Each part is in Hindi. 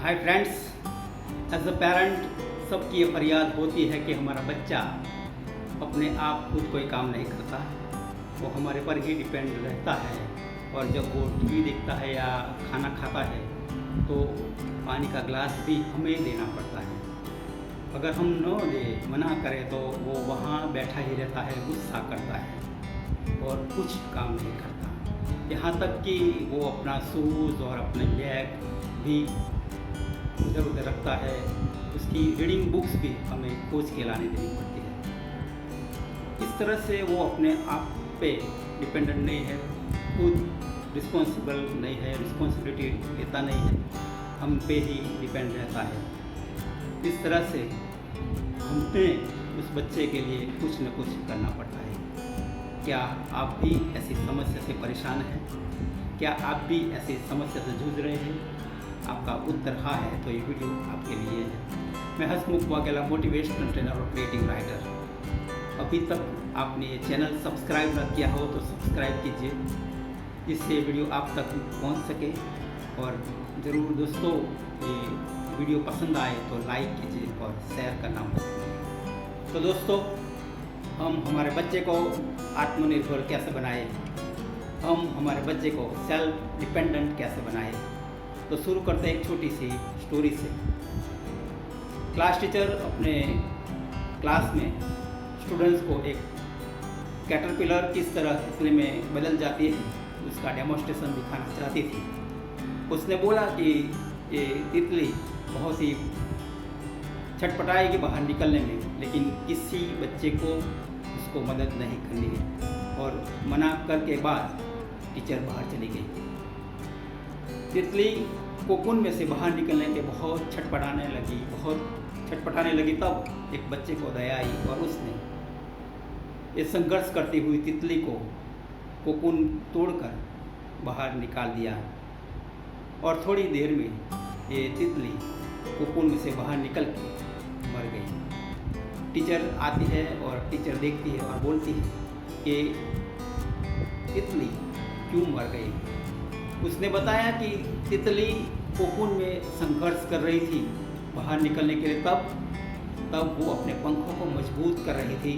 Hi friends, as a parent सबकी ये फरियाद होती है कि हमारा बच्चा अपने आप खुद कोई काम नहीं करता, वो हमारे पर ही डिपेंड रहता है। और जब वो टीवी देखता है या खाना खाता है तो पानी का ग्लास भी हमें देना पड़ता है। अगर हम न दे मना करें तो वो वहाँ बैठा ही रहता है, गुस्सा करता है और कुछ काम नहीं करता। यहाँ तक कि वो अपना शूज़ और अपने बैग भी इधर उधर रखता है। उसकी रीडिंग बुक्स भी हमें खोज के लाने देनी पड़ती है। इस तरह से वो अपने आप पे डिपेंडेंट नहीं है, खुद रिस्पॉन्सिबल नहीं है, रिस्पॉन्सिबिलिटी लेता नहीं है, हम पे ही डिपेंड रहता है। इस तरह से हमें उस बच्चे के लिए कुछ न कुछ करना पड़ता है। क्या आप भी ऐसी समस्या से परेशान हैं? क्या आप भी ऐसी समस्या से जूझ रहे हैं? आपका उत्तर हाँ है तो ये वीडियो आपके लिए है। मैं हसमुख वाघेला, मोटिवेशनल ट्रेनर और क्रिएटिव राइटर। अभी तक आपने ये चैनल सब्सक्राइब न किया हो तो सब्सक्राइब कीजिए, जिससे वीडियो आप तक पहुंच सके। और ज़रूर दोस्तों, ये वीडियो पसंद आए तो लाइक कीजिए और शेयर करना मत भूलिए। तो दोस्तों, हम हमारे बच्चे को आत्मनिर्भर कैसे बनाएं, हम हमारे बच्चे को सेल्फ डिपेंडेंट कैसे बनाएं, तो शुरू करते हैं एक छोटी सी स्टोरी से। क्लास टीचर अपने क्लास में स्टूडेंट्स को एक कैटरपिलर किस तरह कितने में बदल जाती है उसका डेमोन्स्ट्रेशन दिखाना चाहती थी। उसने बोला कि ये तितली बहुत ही छटपटाएगी बाहर निकलने में, लेकिन किसी बच्चे को उसको मदद नहीं करनी है। और मना करके बाद टीचर बाहर चली गई। तितली कोकून में से बाहर निकलने के बहुत छटपटाने लगी। तब एक बच्चे को दया आई और उसने ये संघर्ष करती हुई तितली को कोकून तोड़कर बाहर निकाल दिया। और थोड़ी देर में ये तितली कोकून में से बाहर निकल के मर गई। टीचर आती है और टीचर देखती है और बोलती है कि तितली क्यों मर गई। उसने बताया कि तितली कोकून में संघर्ष कर रही थी बाहर निकलने के लिए, तब वो अपने पंखों को मजबूत कर रही थी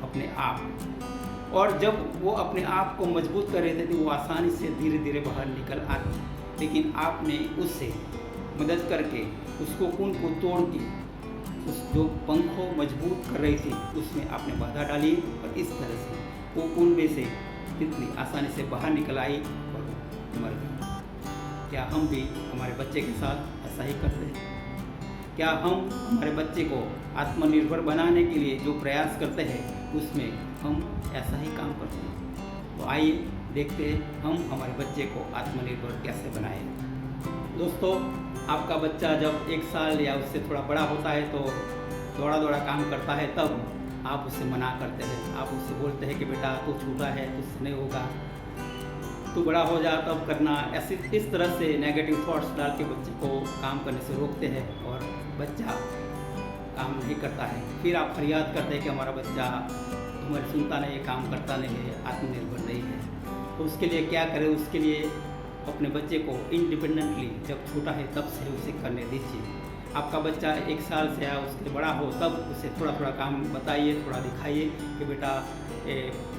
अपने आप। और जब वो अपने आप को मजबूत कर रहे थे तो वो आसानी से धीरे धीरे बाहर निकल आती। लेकिन आपने उससे मदद करके उस कोकून को तोड़ के उस जो पंखों मजबूत कर रही थी उसमें आपने बाधा डाली और इस तरह से कोकून में से तितली आसानी से बाहर निकल आई और मर गई। क्या हम भी हमारे बच्चे के साथ ऐसा ही करते हैं? क्या हम हमारे बच्चे को आत्मनिर्भर बनाने के लिए जो प्रयास करते हैं उसमें हम ऐसा ही काम करते हैं? तो आइए देखते हैं हम हमारे बच्चे को आत्मनिर्भर कैसे बनाएं। दोस्तों, आपका बच्चा जब 1 साल या उससे थोड़ा बड़ा होता है तो दौड़ा काम करता है, तब आप उससे मना करते हैं। आप उससे बोलते हैं कि बेटा तू छोटा है, तुझसे नहीं होगा, तू बड़ा हो जा तब करना। ऐसे इस तरह से नेगेटिव थॉट्स डाल के बच्चे को काम करने से रोकते हैं और बच्चा काम नहीं करता है। फिर आप फरियाद करते हैं कि हमारा बच्चा हमारी सुनता नहीं, काम करता नहीं है, आत्मनिर्भर नहीं है। तो उसके लिए क्या करें? उसके लिए अपने बच्चे को इंडिपेंडेंटली जब छोटा है तब से उसे करने दीजिए। आपका बच्चा 1 साल से या उसके बड़ा हो तब उसे थोड़ा काम बताइए, थोड़ा दिखाइए कि बेटा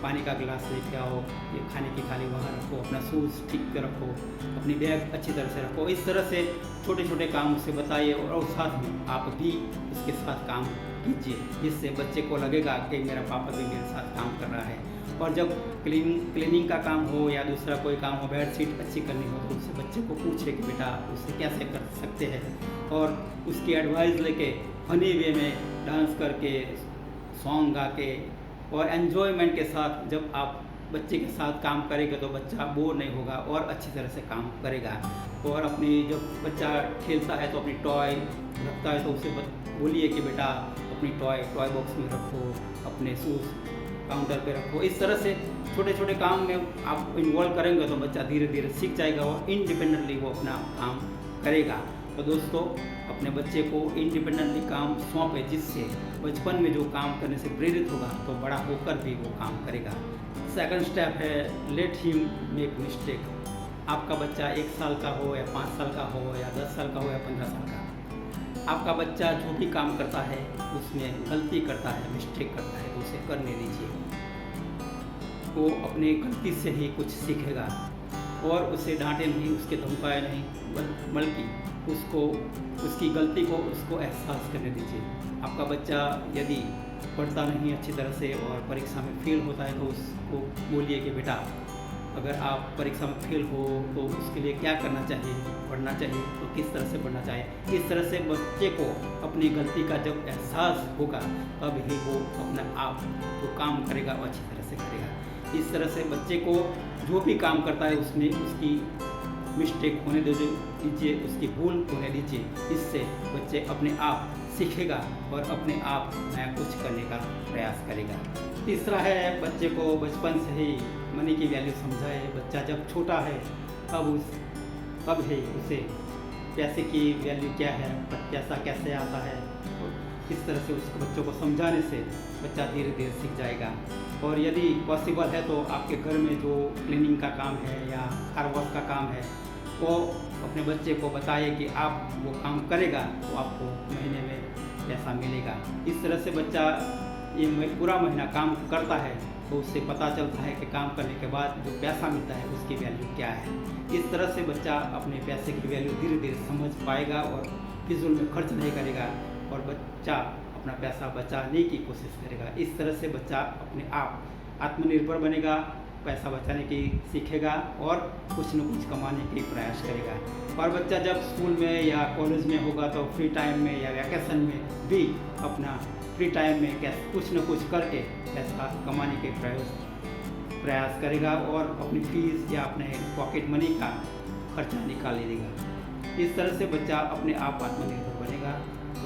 पानी का गिलास लेके आओ, ये खाने की थाली वहाँ रखो, अपना शूज़ ठीक कर रखो, अपनी बैग अच्छी तरह से रखो। इस तरह से छोटे काम उसे बताइए और साथ में आप भी उसके साथ काम कीजिए, जिससे बच्चे को लगेगा कि मेरा पापा भी मेरे साथ काम कर रहा है। और जब क्लीनिंग का काम हो या दूसरा कोई काम हो, बेडशीट अच्छी करनी हो, तो उससे बच्चे को पूछे कि बेटा उससे कैसे कर सकते हैं, और उसकी एडवाइस लेके फनी वे में डांस करके, सॉन्ग गा के और एन्जॉयमेंट के साथ जब आप बच्चे के साथ काम करेंगे तो बच्चा बोर नहीं होगा और अच्छी तरह से काम करेगा। और अपनी जब बच्चा खेलता है तो अपनी टॉय रखता है तो उसे बोलिए कि बेटा अपनी टॉय बॉक्स में रखो, अपने शूज़ काउंटर पे रखो। इस तरह से छोटे काम में आप इन्वॉल्व करेंगे तो बच्चा धीरे धीरे सीख जाएगा और इंडिपेंडेंटली वो अपना काम करेगा। तो दोस्तों, अपने बच्चे को इंडिपेंडेंटली काम सौंपे, जिससे बचपन में जो काम करने से प्रेरित होगा तो बड़ा होकर भी वो काम करेगा। सेकंड स्टेप है लेट हिम मेक मिस्टेक। आपका बच्चा 1 साल का हो या 5 साल का हो या 10 साल का हो या 15 साल का, आपका बच्चा जो भी काम करता है उसमें गलती करता है, मिस्टेक करता है, तो उसे करने दीजिए। वो अपनी गलती से ही कुछ सीखेगा और उसे डांटे नहीं, उसके धमकाए नहीं, बल्कि उसको उसकी गलती को उसको एहसास करने दीजिए। आपका बच्चा यदि पढ़ता नहीं अच्छी तरह से और परीक्षा में फेल होता है तो उसको बोलिए कि बेटा, अगर आप परीक्षा में फेल हो तो उसके लिए क्या करना चाहिए, पढ़ना चाहिए तो किस तरह से पढ़ना चाहिए। इस तरह से बच्चे को अपनी गलती का जब एहसास होगा तब ही वो अपना आप जो काम करेगा वो अच्छी तरह से करेगा। इस तरह से बच्चे को जो भी काम करता है उसमें उसकी मिस्टेक होने दीजिए, उसकी भूल होने दीजिए। इससे बच्चे अपने आप सीखेगा और अपने आप नया कुछ करने का प्रयास करेगा। तीसरा है, बच्चे को बचपन से ही मनी की वैल्यू समझाए। बच्चा जब छोटा है तब ही उसे पैसे की वैल्यू क्या है, पैसा कैसे आता है, और इस तरह से उसको बच्चों को समझाने से बच्चा धीरे धीरे सीख जाएगा। और यदि पॉसिबल है तो आपके घर में जो क्लीनिंग का काम है या कार वॉश का काम है वो अपने बच्चे को बताइए कि आप वो काम करेगा तो आपको महीने में पैसा मिलेगा। इस तरह से बच्चा ये पूरा महीना काम करता है तो उससे पता चलता है कि काम करने के बाद जो पैसा मिलता है उसकी वैल्यू क्या है। इस तरह से बच्चा अपने पैसे की वैल्यू धीरे धीरे समझ पाएगा और फिजूल में खर्च नहीं करेगा और बच्चा अपना पैसा बचाने की कोशिश करेगा। इस तरह से बच्चा अपने आप आत्मनिर्भर बनेगा, पैसा बचाने की सीखेगा और कुछ न कुछ कमाने के प्रयास करेगा। और बच्चा जब स्कूल में या कॉलेज में होगा तो फ्री टाइम में या वैकेशन में भी अपना फ्री टाइम में कुछ न कुछ करके पैसा कमाने के प्रयास करेगा और अपनी फीस या अपने पॉकेट मनी का खर्चा निकाल लेगा। इस तरह से बच्चा अपने आप आत्मनिर्भर बनेगा।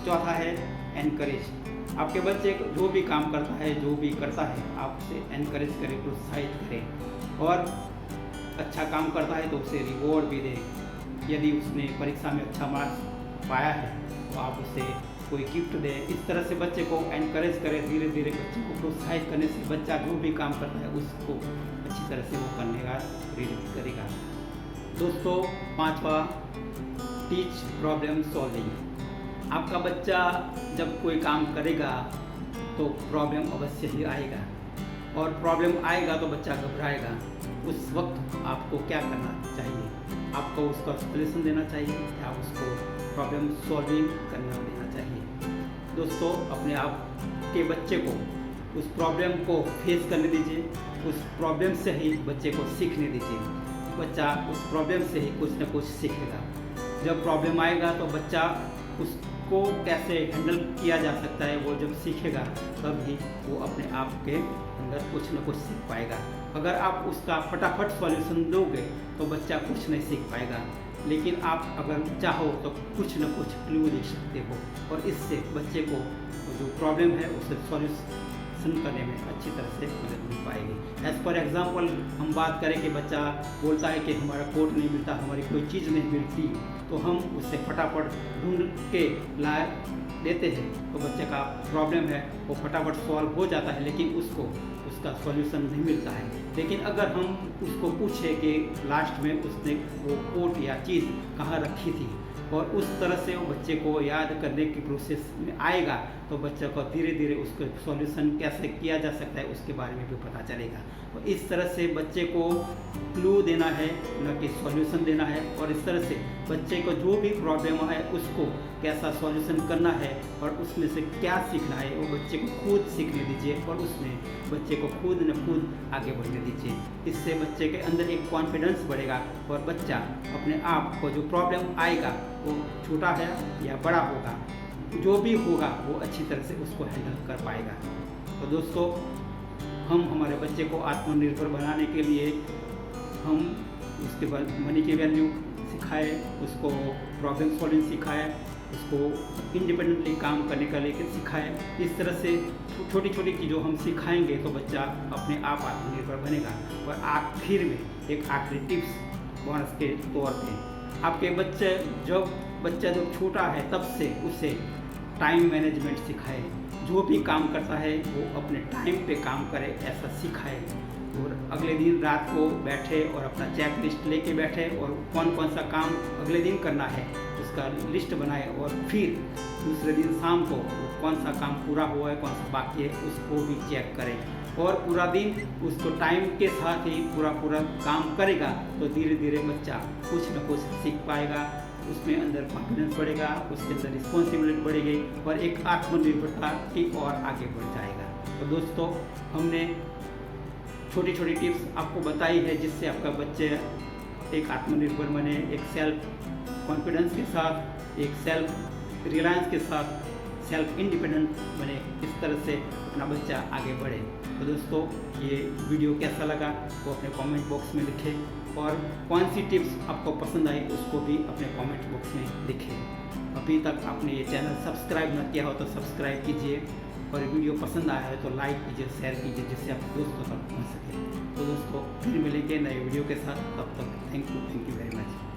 चौथा है एनकरेज। आपके बच्चे जो भी काम करता है, जो भी करता है, आप उसे एनकरेज करें, प्रोत्साहित करें और अच्छा काम करता है तो उसे रिवॉर्ड भी दें। यदि उसने परीक्षा में अच्छा मार्क्स पाया है तो आप उसे कोई गिफ्ट दें। इस तरह से बच्चे को एनकरेज करें। धीरे धीरे बच्चे को प्रोत्साहित करने से बच्चा जो भी काम करता है उसको अच्छी तरह से वो करने का प्रेरित करेगा। दोस्तों, पांचवा, टीच प्रॉब्लम सॉल्विंग। आपका बच्चा जब कोई काम करेगा तो प्रॉब्लम अवश्य ही आएगा और प्रॉब्लम आएगा तो बच्चा घबराएगा। उस वक्त आपको क्या करना चाहिए? आपको उसका सॉल्यूशन देना चाहिए या उसको प्रॉब्लम सॉल्विंग करना देना चाहिए। दोस्तों, अपने आप के बच्चे को उस प्रॉब्लम को फेस करने दीजिए। उस प्रॉब्लम से ही बच्चे को सीखने दीजिए। बच्चा उस प्रॉब्लम से ही कुछ न कुछ सीखेगा। जब प्रॉब्लम आएगा तो बच्चा उसको कैसे हैंडल किया जा सकता है वो जब सीखेगा तब ही वो अपने आप के अंदर कुछ न कुछ सीख पाएगा। अगर आप उसका फटाफट सॉल्यूशन दोगे तो बच्चा कुछ नहीं सीख पाएगा, लेकिन आप अगर चाहो तो कुछ न कुछ क्लू दे सकते हो और इससे बच्चे को जो प्रॉब्लम है उसे सॉल्यूशन करने में अच्छी तरह से मदद मिल पाएगी। एज फॉर एग्जांपल हम बात करें कि बच्चा बोलता है कि हमारा कोट नहीं मिलता, हमारी कोई चीज़ नहीं मिलती, तो हम उसे फटाफट ढूंढ के ला देते हैं तो बच्चे का प्रॉब्लम है वो फटाफट सॉल्व हो जाता है, लेकिन उसको उसका सॉल्यूशन नहीं मिलता है। लेकिन अगर हम उसको पूछे कि लास्ट में उसने वो कोट या चीज़ कहाँ रखी थी और उस तरह से वो बच्चे को याद करने की प्रोसेस में आएगा तो बच्चे को धीरे धीरे उसको सॉल्यूशन कैसे किया जा सकता है उसके बारे में भी पता चलेगा। तो इस तरह से बच्चे को क्लू देना है, न कि सॉल्यूशन देना है। और इस तरह से बच्चे को जो भी प्रॉब्लम है उसको कैसा सॉल्यूशन करना है और उसमें से क्या सीखना है वो बच्चे को खुद सीखने दीजिए और उसमें बच्चे को खुद न खुद आगे बढ़ने दीजिए। इससे बच्चे के अंदर एक कॉन्फिडेंस बढ़ेगा और बच्चा अपने आप को जो प्रॉब्लम आएगा वो छोटा है या बड़ा होगा, जो भी होगा वो अच्छी तरह से उसको हैंडल कर पाएगा। तो दोस्तों, हम हमारे बच्चे को आत्मनिर्भर बनाने के लिए हम उसके बाद मनी की वैल्यू सिखाए, उसको प्रॉब्लम सॉल्विंग सिखाए, उसको इंडिपेंडेंटली काम करने का लेकर सिखाए। इस तरह से छोटी छोटी चीज़ों हम सिखाएंगे तो बच्चा अपने आप आत्मनिर्भर बनेगा। और आखिर में एक आखिरी टिप्स बोनस के तौर पे, आपके बच्चा जब छोटा है तब से उसे टाइम मैनेजमेंट सिखाए। जो भी काम करता है वो अपने टाइम पे काम करे ऐसा सिखाए। और अगले दिन रात को बैठे और अपना चेक लिस्ट लेके बैठे और कौन कौन सा काम अगले दिन करना है उसका लिस्ट बनाए और फिर दूसरे दिन शाम को कौन सा काम पूरा हुआ है कौन सा बाकी है उसको भी चेक करें और पूरा दिन उसको टाइम के साथ ही पूरा काम करेगा तो धीरे धीरे बच्चा कुछ न कुछ सीख पाएगा, उसमें अंदर कॉन्फिडेंस बढ़ेगा, उसके अंदर रिस्पॉन्सिबिलिटी बढ़ेगी और एक आत्मनिर्भरता की ओर आगे बढ़ जाएगा। तो दोस्तों हमने छोटी छोटी टिप्स आपको बताई है जिससे आपका बच्चे एक आत्मनिर्भर बने, एक सेल्फ कॉन्फिडेंस के साथ, एक सेल्फ रिलायंस के साथ सेल्फ इंडिपेंडेंट बने, इस तरह से अपना बच्चा आगे बढ़े। तो दोस्तों ये वीडियो कैसा लगा वो अपने कमेंट बॉक्स में लिखें और कौन सी टिप्स आपको पसंद आई उसको भी अपने कमेंट बॉक्स में लिखें। अभी तक आपने ये चैनल सब्सक्राइब न किया हो तो सब्सक्राइब कीजिए और वीडियो पसंद आया है तो लाइक कीजिए, शेयर कीजिए जिससे आप दोस्तों तक पहुँच सके। तो दोस्तों फिर मिलेंगे नए वीडियो के साथ, तब तक थैंक यू वेरी मच।